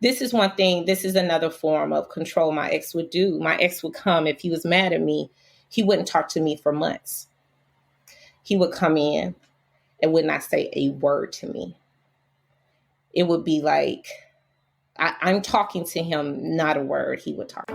this is one thing. This is another form of control my ex would do. My ex would come if he was mad at me. He wouldn't talk to me for months. He would come in and would not say a word to me. It would be like I'm talking to him, not a word he would talk.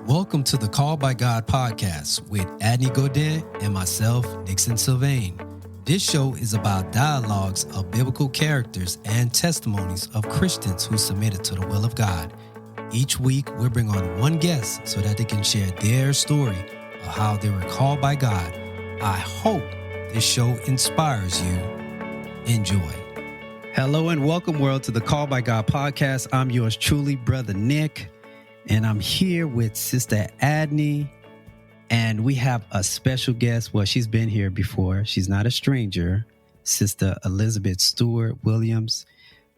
Welcome to the Call by God podcast with Adney Godet and myself, Nixon Sylvain. This show is about dialogues of biblical characters and testimonies of Christians who submitted to the will of God. Each week, we bring on one guest so that they can share their story of how they were called by God. I hope this show inspires you. Enjoy. Hello and welcome, world, to the Call by God podcast. I'm yours truly, Brother Nick, and I'm here with Sister Adney. And we have a special guest. Well, she's been here before. She's not a stranger. Sister Elizabeth Stewart Williams.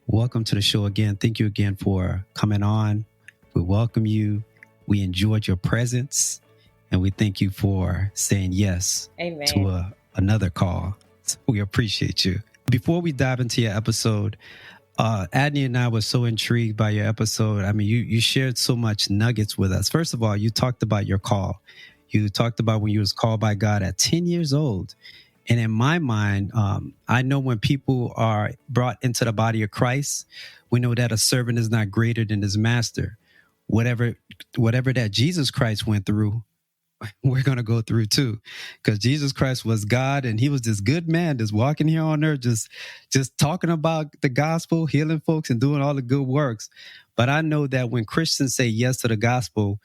Welcome to the show again. Thank you again for coming on. We welcome you. We enjoyed your presence. And we thank you for saying yes Amen. To another call. So we appreciate you. Before we dive into your episode, Adney and I were so intrigued by your episode. I mean, you shared so much nuggets with us. First of all, you talked about your call. You talked about when you was called by God at 10 years old. And in my mind, I know when people are brought into the body of Christ, we know that a servant is not greater than his master. Whatever that Jesus Christ went through, we're going to go through too. Because Jesus Christ was God and he was this good man just walking here on earth, just talking about the gospel, healing folks and doing all the good works. But I know that when Christians say yes to the gospel,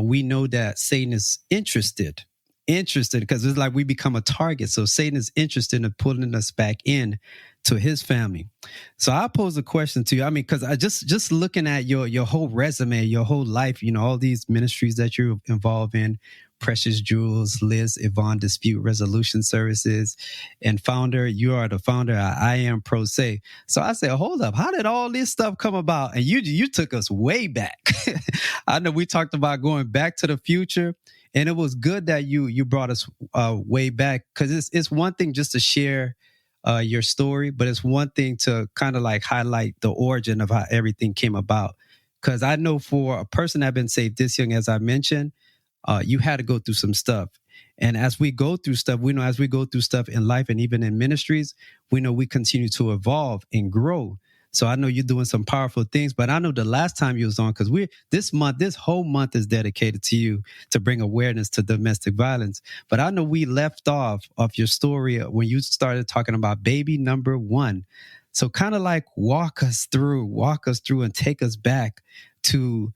we know that Satan is interested because it's like we become a target. So Satan is interested in pulling us back in to his family. So I pose a question to you. I mean, because I just looking at your whole resume, your whole life, you know, all these ministries that you're involved in, Precious Jewels, Liz, Yvonne, Dispute Resolution Services, and you are the founder of I Am Pro Se. So I said, hold up, how did all this stuff come about? And you took us way back. I know we talked about going back to the future, and it was good that you brought us way back, because it's one thing just to share your story, but it's one thing to kind of like highlight the origin of how everything came about. Because I know for a person that been saved this young, as I mentioned, you had to go through some stuff. And as we go through stuff, we know as we go through stuff in life and even in ministries, we know we continue to evolve and grow. So I know you're doing some powerful things, but I know the last time you was on, because this whole month is dedicated to you to bring awareness to domestic violence. But I know we left off of your story when you started talking about baby number 1. So kind of like walk us through and take us back to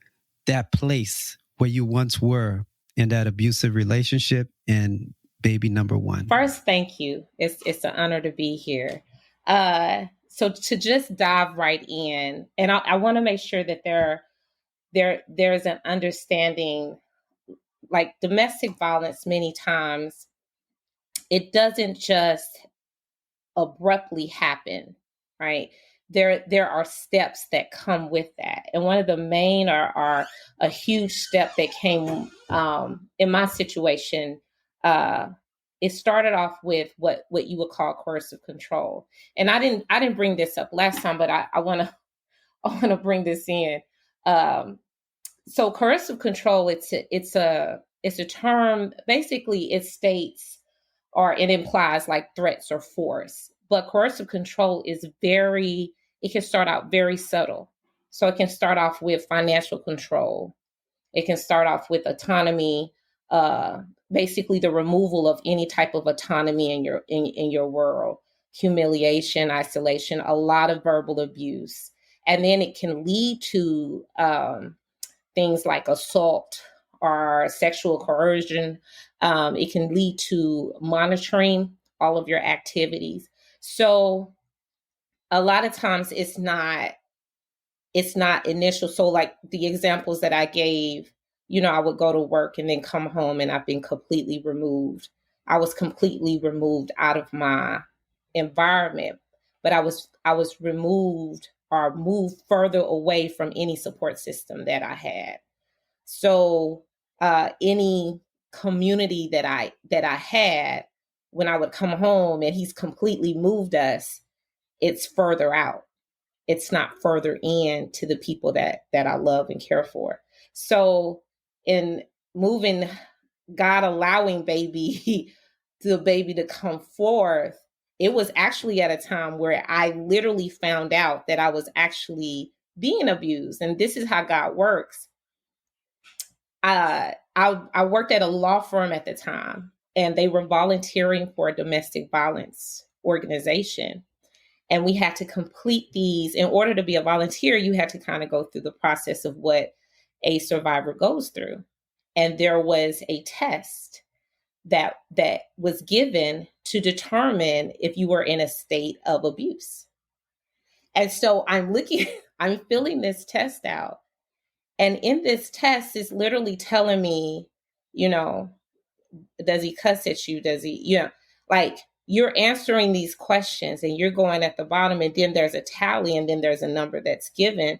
that place where you once were in that abusive relationship and baby number 1. First, thank you. It's an honor to be here. So to just dive right in, and I want to make sure that there's an understanding, like domestic violence, many times, it doesn't just abruptly happen, right? There are steps that come with that. And one of the main are a huge step that came in my situation. It started off with what you would call coercive control. And I didn't bring this up last time, but I want to bring this in. So coercive control, it's a term. Basically, it states or it implies like threats or force. But coercive control it can start out very subtle. So it can start off with financial control. It can start off with autonomy, basically the removal of any type of autonomy in your world, humiliation, isolation, a lot of verbal abuse. And then it can lead to things like assault or sexual coercion. It can lead to monitoring all of your activities. So a lot of times it's not initial. So like the examples that I gave, you know, I would go to work and then come home and I've been completely removed. I was completely removed out of my environment, but I was removed or moved further away from any support system that I had. So any community that I had, when I would come home and he's completely moved us, it's further out. it's not further in to the people that I love and care for. So in moving, God allowing the baby to come forth, it was actually at a time where I literally found out that I was actually being abused. And this is how God works. I worked at a law firm at the time, and they were volunteering for a domestic violence organization. And we had to complete these. In order to be a volunteer, you had to kind of go through the process of what a survivor goes through. And there was a test that was given to determine if you were in a state of abuse. And so I'm filling this test out. And in this test, it's literally telling me, does he cuss at you? Does he, like, you're answering these questions and you're going at the bottom, and then there's a tally, and then there's a number that's given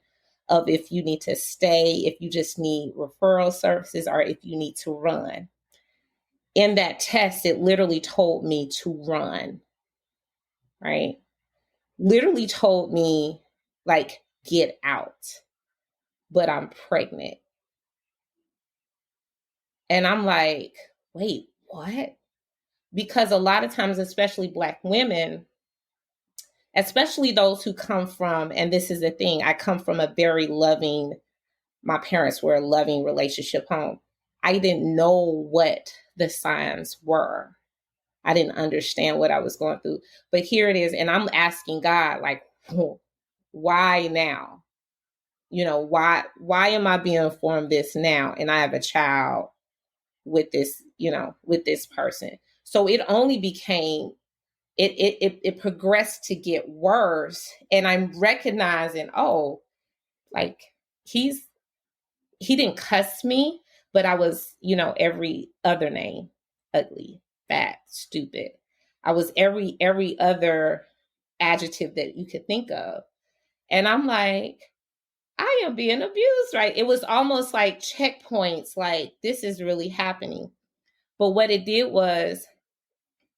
of if you need to stay, if you just need referral services, or if you need to run. In that test, it literally told me to run, right? Literally told me, like, get out, but I'm pregnant. And I'm like, wait, what? Because a lot of times, especially Black women, especially those who come from, and this is the thing, I come from a very loving, my parents were a loving relationship home. I didn't know what the signs were. I didn't understand what I was going through. But here it is. And I'm asking God, like, why now? Why am I being informed this now? And I have a child with this, with this person. So it only became, it progressed to get worse. And I'm recognizing, like, he didn't cuss me, but I was, every other name: ugly, fat, stupid. I was every other adjective that you could think of. And I'm like, I am being abused, right? It was almost like checkpoints, like, this is really happening. But what it did was,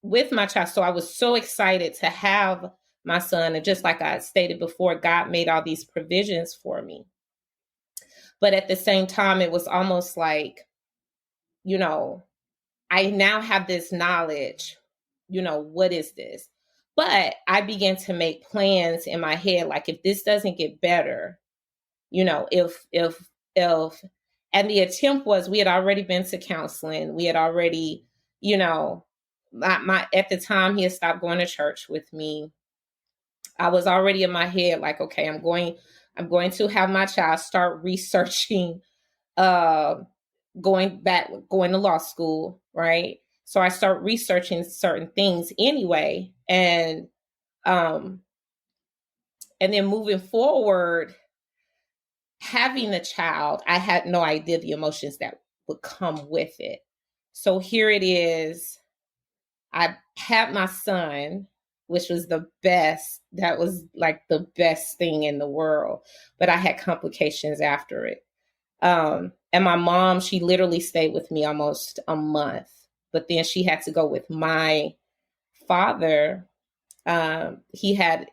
with my child, so I was so excited to have my son. And just like I stated before, God made all these provisions for me. But at the same time, it was almost like, I now have this knowledge, what is this? But I began to make plans in my head, like, if this doesn't get better, if, and the attempt was, we had already been to counseling. We had already, at the time, he had stopped going to church with me. I was already in my head, like, okay, I'm going to have my child start researching, going to law school, right? So I start researching certain things anyway. And then moving forward, having the child, I had no idea the emotions that would come with it. So here it is. I had my son, which was the best. That was like the best thing in the world. But I had complications after it. And my mom, she literally stayed with me almost a month. But then she had to go with my father. He had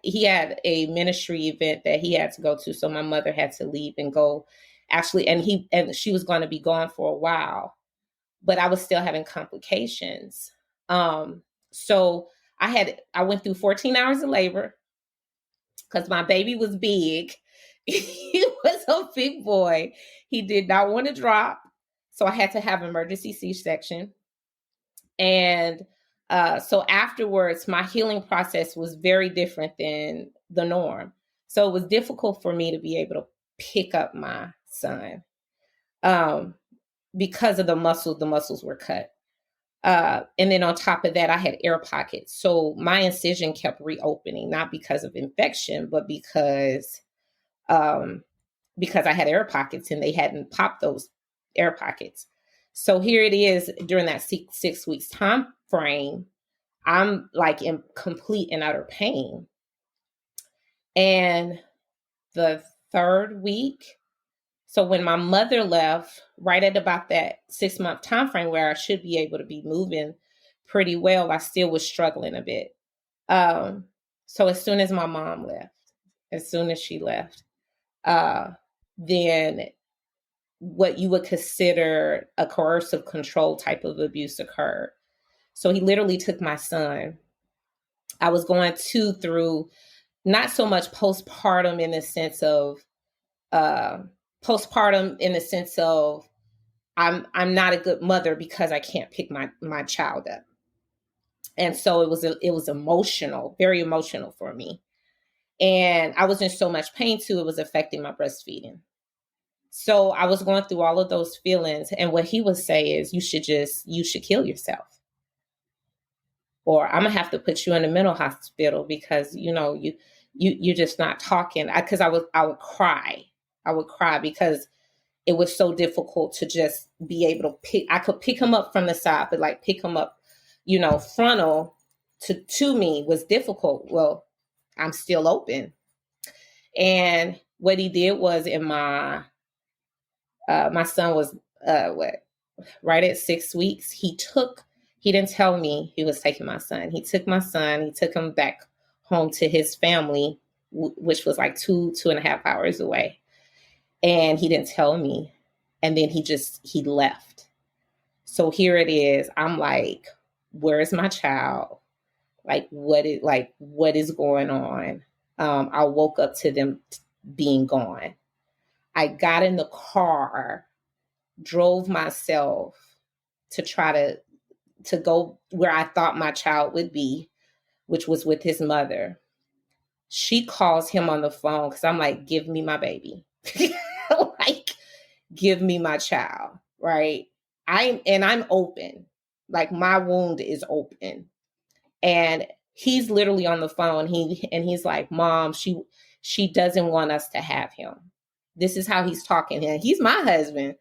a ministry event that he had to go to. So my mother had to leave and go, actually, and she was going to be gone for a while, but I was still having complications. So I went through 14 hours of labor because my baby was big. He was a big boy. He did not want to drop. So I had to have emergency C-section. And so afterwards, my healing process was very different than the norm. So it was difficult for me to be able to pick up my son because of the muscles were cut. And then on top of that, I had air pockets. So my incision kept reopening, not because of infection, but because I had air pockets and they hadn't popped those air pockets. So here it is, during that 6 weeks time frame, I'm like in complete and utter pain. And the third week, so when my mother left, right at about that 6-month time frame where I should be able to be moving pretty well, I still was struggling a bit. So as soon as my mom left, as soon as she left, then what you would consider a coercive control type of abuse occurred. So he literally took my son. I was going through not so much postpartum in the sense of I'm not a good mother because I can't pick my child up. And so it was emotional, very emotional for me. And I was in so much pain too, it was affecting my breastfeeding. So I was going through all of those feelings. And what he would say is, you should kill yourself. Or I'm gonna have to put you in a mental hospital because, you're just not talking. Because I would cry. I would cry because it was so difficult to just be able to I could pick him up from the side, but like pick him up, frontal to me was difficult. Well, I'm still open. And what he did was my son was, right at 6 weeks, he didn't tell me he was taking my son. He took my son, he took him back home to his family, which was like 2.5 hours away. And he didn't tell me. And then he left. So here it is. I'm like, where is my child? Like, what is going on? I woke up to them being gone. I got in the car, drove myself to try to go where I thought my child would be, which was with his mother. She calls him on the phone because I'm like, give me my baby. Like, give me my child, right? I'm open. Like, my wound is open. And he's literally on the phone. He's like, Mom, she doesn't want us to have him. This is how he's talking. And he's my husband.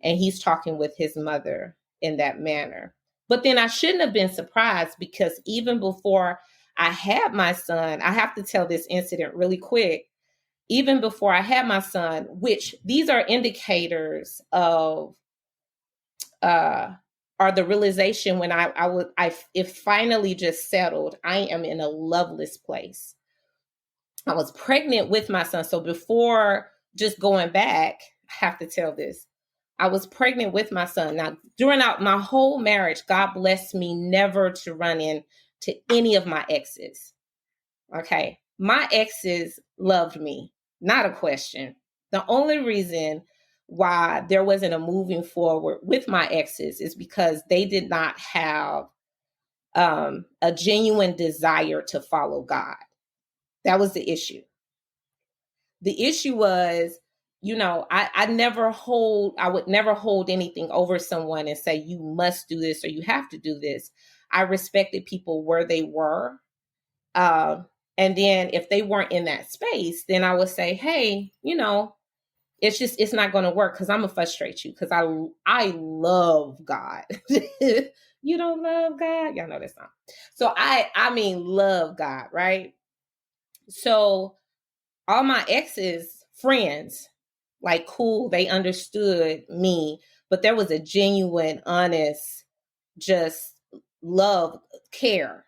And he's talking with his mother in that manner. But then I shouldn't have been surprised, because even before I had my son, I have to tell this incident really quick. Even before I had my son, which these are indicators of, are the realization when it finally just settled. I am in a loveless place. I was pregnant with my son. So before just going back, I have to tell this. I was pregnant with my son. Now, during my whole marriage, God blessed me never to run into any of my exes. Okay. My exes loved me. Not a question. The only reason why there wasn't a moving forward with my exes is because they did not have a genuine desire to follow God. That was the issue. The issue was, I would never hold anything over someone and say, you must do this or you have to do this. I respected people where they were. And then if they weren't in that space, then I would say, hey, it's not going to work because I'm going to frustrate you because I love God. You don't love God? Y'all know that song. So I mean, love God, right? So all my exes, friends, like, cool, they understood me, but there was a genuine, honest, just love, care.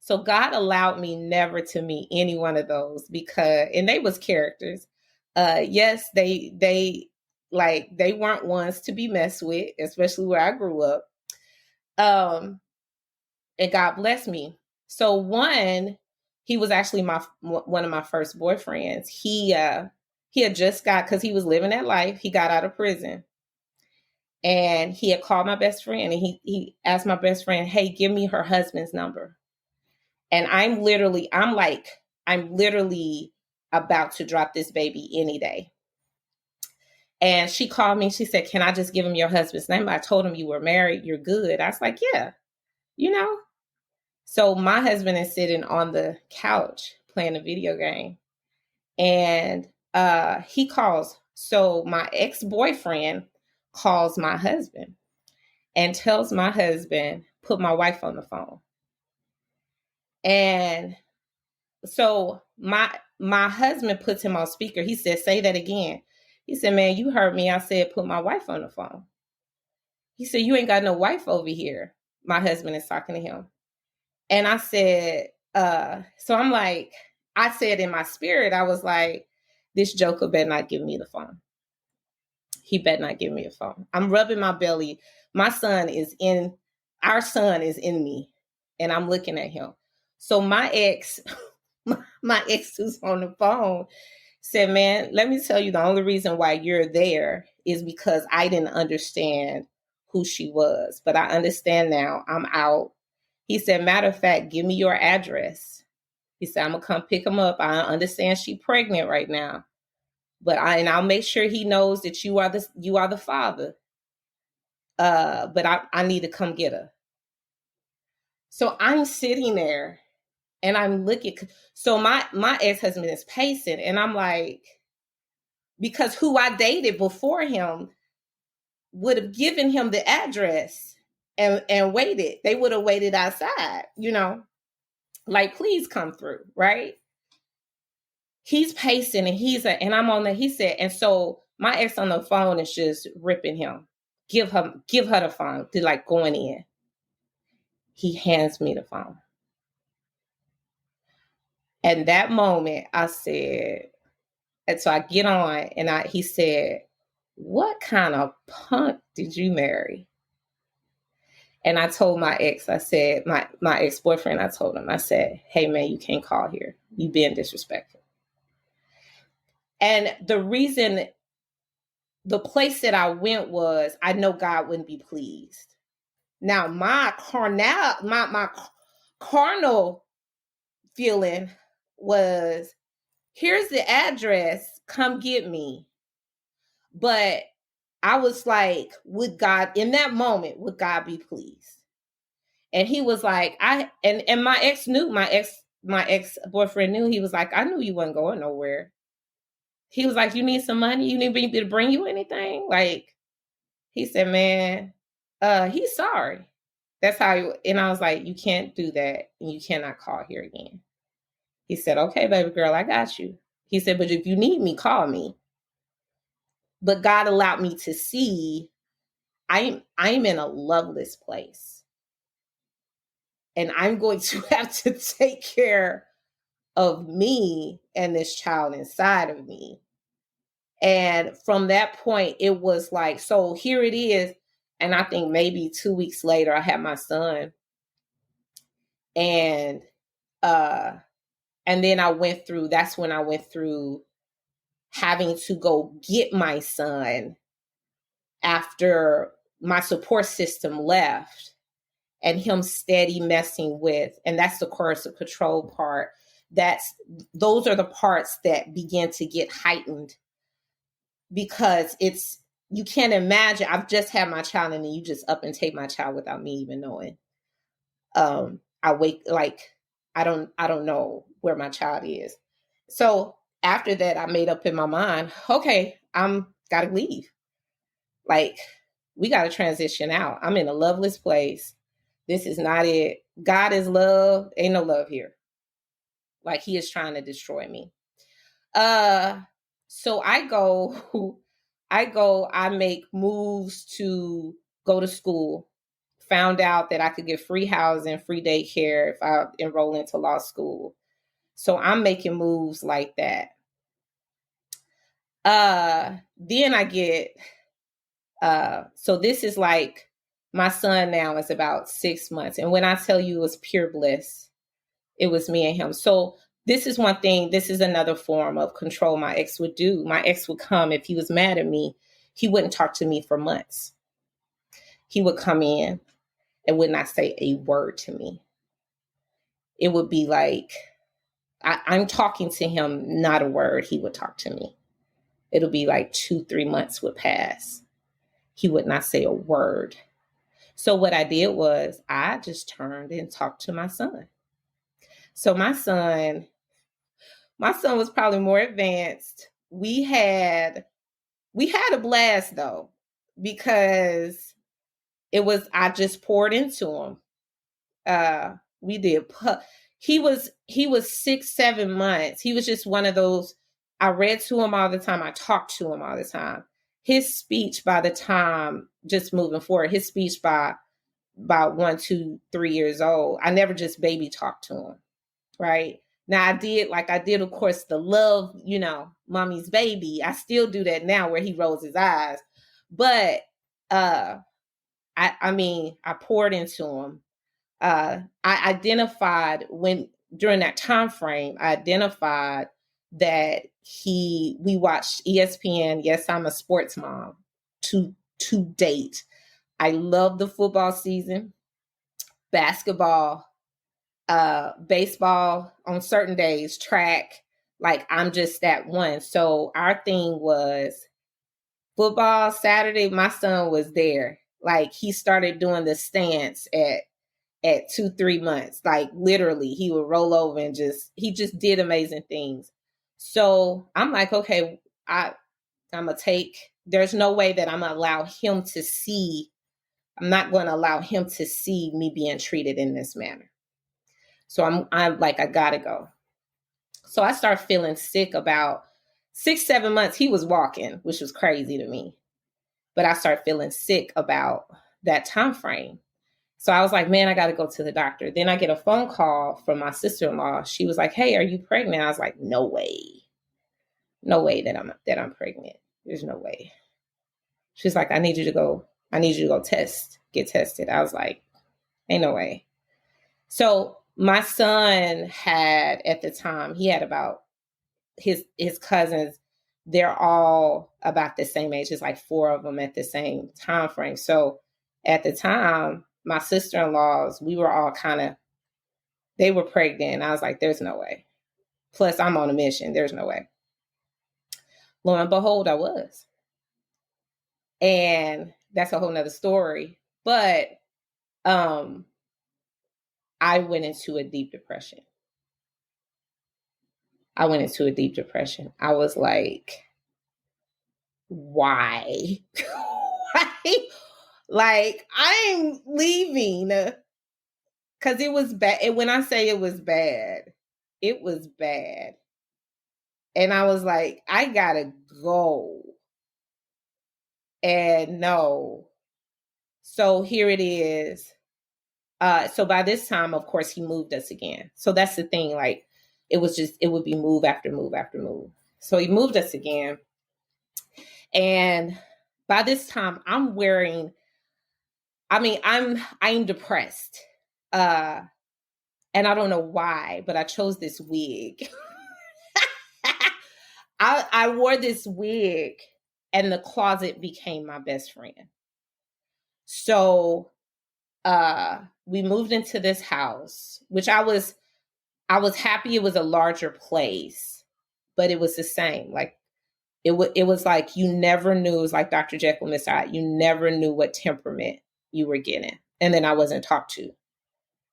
So God allowed me never to meet any one of those and they was characters. Yes, they weren't ones to be messed with, especially where I grew up. And God blessed me. So he was actually one of my first boyfriends. He had just because he was living that life. He got out of prison. And he had called my best friend and he asked my best friend, hey, give me her husband's number. And I'm literally about to drop this baby any day. And she called me. She said, can I just give him your husband's name? I told him you were married. You're good. I was like, yeah, So my husband is sitting on the couch playing a video game. And he calls. So my ex-boyfriend calls my husband and tells my husband, put my wife on the phone. And so my husband puts him on speaker. He said, say that again. He said, man, you heard me. I said, put my wife on the phone. He said, you ain't got no wife over here. My husband is talking to him. And I said, so I'm like, I said in my spirit, I was like, this joker better not give me the phone. He better not give me a phone. I'm rubbing my belly. Our son is in me, and I'm looking at him. So my ex, my ex who's on the phone said, man, let me tell you, the only reason why you're there is because I didn't understand who she was. But I understand now. I'm out. He said, matter of fact, give me your address. He said, I'm going to come pick him up. I understand she's pregnant right now. But I'll make sure he knows that you are the father. But I need to come get her. So I'm sitting there and I'm looking. So my ex-husband is pacing, and I'm like, because who I dated before him would have given him the address and waited. They would have waited outside, like, please come through, right? He's pacing, and I'm on the, he said, and so my ex on the phone is just ripping him. Give her the phone. They're like going in. He hands me the phone. And that moment I said, and so I get on, and he said, what kind of punk did you marry? And I told my ex, I said, my ex-boyfriend, I told him, I said, hey man, you can't call here. You being disrespectful. And the place that I went was, I know God wouldn't be pleased. Now my carnal feeling was, here's the address, come get me. But I was like, would God, in that moment, would God be pleased? And he was like, and my ex knew, my ex-boyfriend knew. He was like, I knew you wasn't going nowhere. He was like, you need some money? You need me to bring you anything? Like, he said, man, he's sorry. That's how and I was like, you can't do that. And you cannot call here again. He said, okay, baby girl, I got you. He said, but if you need me, call me. But God allowed me to see I'm in a loveless place. And I'm going to have to take care of me and this child inside of me. And from that point, it was like, so here it is. And I think maybe 2 weeks later, I had my son. And then that's when I went through having to go get my son after my support system left, and him steady messing with, and that's the coercive control part. Those are the parts that begin to get heightened, because you can't imagine, I've just had my child and then you just up and take my child without me even knowing. I wake, like, I don't know where my child is. So after that, I made up in my mind, okay, gotta leave. Like, we gotta transition out. I'm in a loveless place. This is not it. God is love. Ain't no love here. Like, he is trying to destroy me. So I make moves to go to school. Found out that I could get free housing, free daycare if I enroll into law school. So I'm making moves like that. Then I get, so this is like, my son now is about 6 months. And when I tell you it was pure bliss, it was me and him. So this is one thing, this is another form of control my ex would do. My ex would come, if he was mad at me, he wouldn't talk to me for months. He would come in and would not say a word to me. It would be like, I'm talking to him, not a word, he would talk to me. It'll be like 2-3 months would pass. He would not say a word. So what I did was I just turned and talked to my son. So my son was probably more advanced. We had a blast though, because I just poured into him. We did. He was 6-7 months. He was just one of those, I read to him all the time. I talked to him all the time. His speech by the time, just moving forward, his speech by about 1, 2, 3 years old, I never just baby talked to him, right? Now I did, of course, the love, mommy's baby. I still do that now where he rolls his eyes. But I poured into him. I identified during that time frame, I identified that we watched ESPN. Yes, I'm a sports mom to date. I love the football season, basketball, baseball on certain days, track. Like, I'm just that one. So our thing was football Saturday. My son was there. Like, he started doing the stance at 2-3 months. Like, literally, he would roll over and he just did amazing things. So I'm like, okay, there's no way that I'm going to allow him to see. I'm not going to allow him to see me being treated in this manner. So I'm like, I gotta go. So I started feeling sick about 6-7 months. He was walking, which was crazy to me. But I started feeling sick about that time frame. So I was like, man, I got to go to the doctor. Then I get a phone call from my sister-in-law. She was like, hey, are you pregnant? I was like, no way. No way that I'm pregnant. There's no way. She's like, I need you to go get tested. I was like, ain't no way. So my son had, at the time, he had about his cousins. They're all about the same age. It's like 4 of them at the same time frame. So at the time, my sister-in-laws, we were all they were pregnant. I was like, there's no way. Plus, I'm on a mission. There's no way. Lo and behold, I was. And that's a whole nother story. But I went into a deep depression. I was like, why? Like, I'm leaving. Because it was bad. And when I say it was bad, it was bad. And I was like, I gotta go. And no. So here it is. So by this time, of course, he moved us again. So that's the thing. Like, it would be move after move after move. So he moved us again. And by this time, I'm depressed. And I don't know why, but I chose this wig. I wore this wig and the closet became my best friend. So we moved into this house, which I was happy it was a larger place, but it was the same. Like, it was like you never knew. It was like Dr. Jekyll, Mr. Hyde. You never knew what temperament you were getting. And then I wasn't talked to.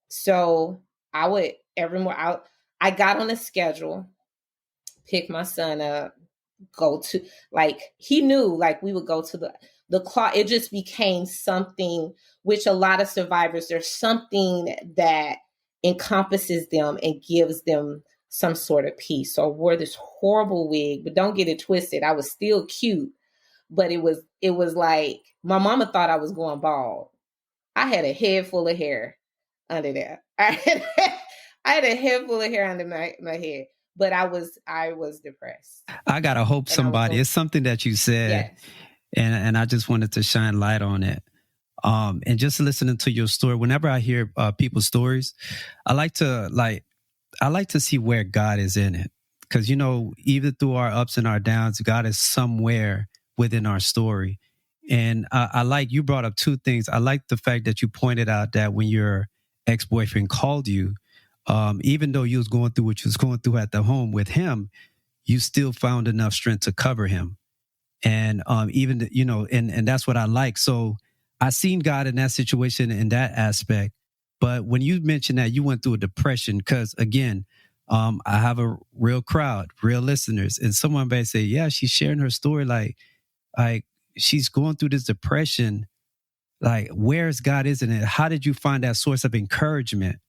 So I would I got on a schedule, pick my son up, go to, like, he knew, like, we would go to the closet. It just became something, which a lot of survivors, there's something that encompasses them and gives them some sort of peace. So I wore this horrible wig, but don't get it twisted. I was still cute, but it was like, my mama thought I was going bald. I had a head full of hair under there. I had a head full of hair under my head, but I was depressed. I gotta hope somebody, it's something that you said, yes. And I just wanted to shine light on it. And just listening to your story, whenever I hear people's stories, I like to see where God is in it. Because, even through our ups and our downs, God is somewhere within our story. And I like, you brought up 2 things. I like the fact that you pointed out that when your ex-boyfriend called you, even though you was going through what you was going through at the home with him, you still found enough strength to cover him. And and that's what I like. So I seen God in that situation, in that aspect. But when you mentioned that you went through a depression, because again, I have a real crowd, real listeners, and someone may say, yeah, she's sharing her story like she's going through this depression. Like, where's God, isn't it? How did you find that source of encouragement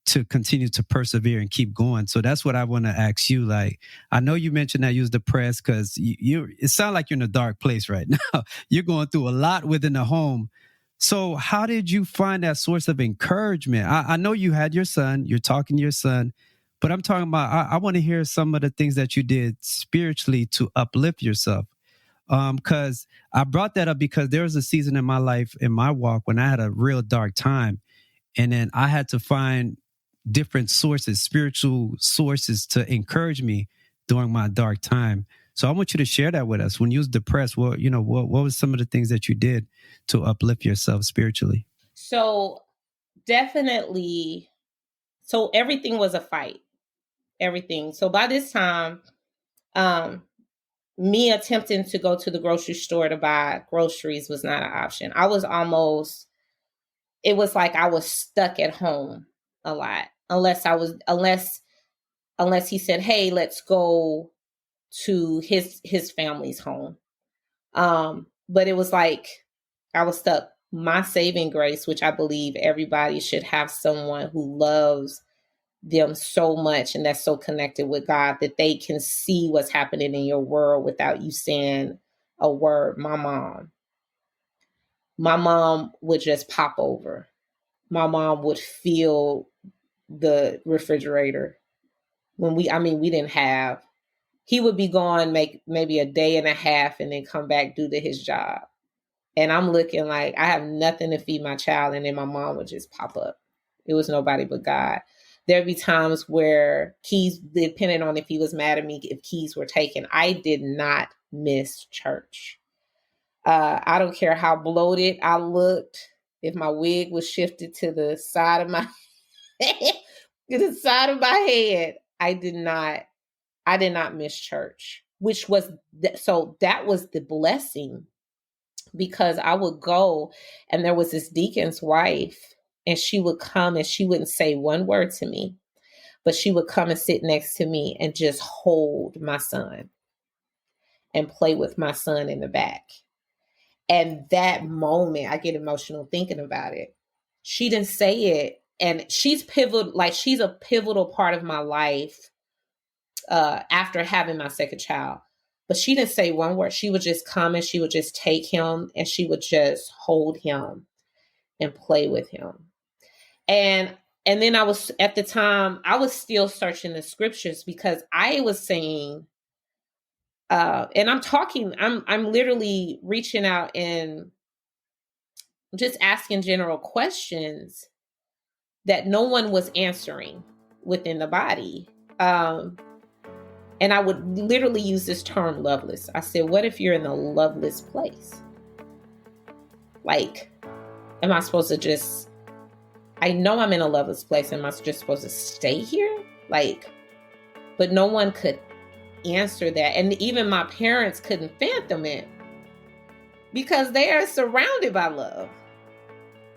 to continue to persevere and keep going? So that's what I want to ask you. Like, I know you mentioned that you was depressed because it sounds like you're in a dark place right now. You're going through a lot within the home. So how did you find that source of encouragement? I know you had your son, you're talking to your son, But I'm talking about, I want to hear some of the things that you did spiritually to uplift yourself. Because I brought that up because there was a season in my life, in my walk, when I had a real dark time. And then I had to find different sources, spiritual sources to encourage me during my dark time. So I want you to share that with us. When you was depressed, what was some of the things that you did to uplift yourself spiritually? So definitely, so everything was a fight. Everything. So by this time, me attempting to go to the grocery store to buy groceries was not an option. It was like I was stuck at home a lot. Unless he said, hey, let's go to his family's home. But it was like I was stuck. My saving grace, which I believe everybody should have someone who loves them so much and that's so connected with God that they can see what's happening in your world without you saying a word. My mom would just pop over. My mom would fill the refrigerator when we didn't have, he would be gone maybe a day and a half and then come back due to his job. And I'm looking like I have nothing to feed my child. And then my mom would just pop up. It was nobody but God. There'd be times where keys, depending on if he was mad at me, if keys were taken, I did not miss church. I don't care how bloated I looked. If my wig was shifted to the side of my head, I did not miss church, which was that was the blessing, because I would go and there was this deacon's wife and she would come and she wouldn't say one word to me, but she would come and sit next to me and just hold my son and play with my son in the back. And that moment, I get emotional thinking about it. She didn't say it. And she's pivotal, like she's a pivotal part of my life after having my second child. But she didn't say one word. She would just come and she would just take him and she would just hold him and play with him. And then I was, at the time, I was still searching the scriptures because I was saying, and I'm literally reaching out and just asking general questions that no one was answering within the body. And I would literally use this term loveless. I said, what if you're in a loveless place? Like, am I supposed to I know I'm in a loveless place. Am I just supposed to stay here? Like, but no one could answer that. And even my parents couldn't fathom it because they are surrounded by love.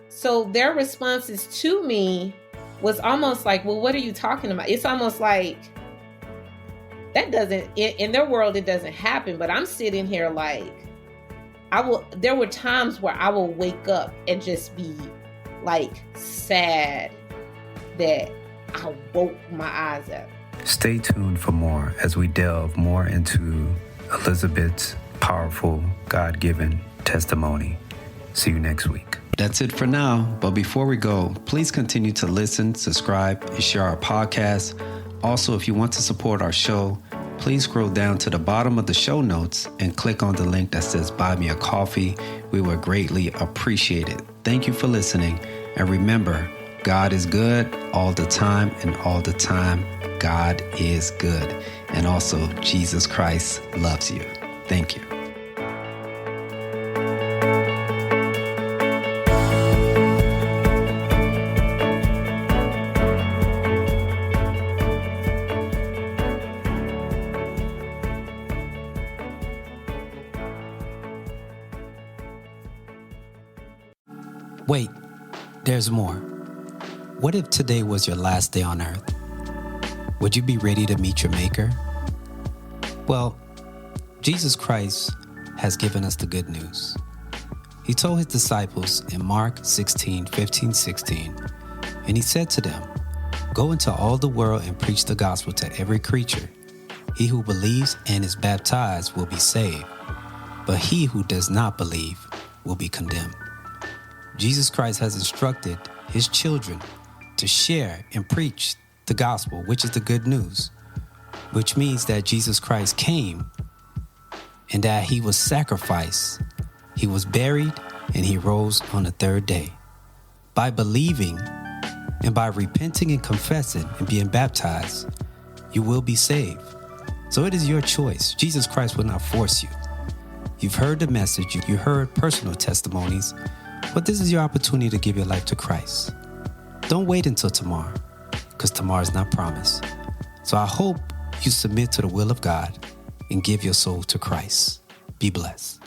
So their responses to me was almost like, well, what are you talking about? It's almost like, that doesn't, in their world, it doesn't happen. But I'm sitting here like, there were times where I will wake up and just be like sad that I woke my eyes up. Stay tuned for more as we delve more into Elizabeth's powerful, God-given testimony. See you next week. That's it for now. But before we go, please continue to listen, subscribe, and share our podcast. Also, if you want to support our show, please scroll down to the bottom of the show notes and click on the link that says Buy Me a Coffee. We would greatly appreciate it. Thank you for listening. And remember, God is good all the time, and all the time, God is good. And also, Jesus Christ loves you. Thank you. Wait, there's more. What if today was your last day on earth? Would you be ready to meet your Maker? Well, Jesus Christ has given us the good news. He told his disciples in Mark 16:15-16, and he said to them, "Go into all the world and preach the gospel to every creature. He who believes and is baptized will be saved, but he who does not believe will be condemned." Jesus Christ has instructed his children to share and preach the gospel, which is the good news, which means that Jesus Christ came and that he was sacrificed, he was buried, and he rose on the third day. By believing and by repenting and confessing and being baptized, you will be saved. So it is your choice. Jesus Christ will not force you. You've heard the message, you heard personal testimonies, but this is your opportunity to give your life to Christ. Don't wait until tomorrow, because tomorrow is not promised. So I hope you submit to the will of God and give your soul to Christ. Be blessed.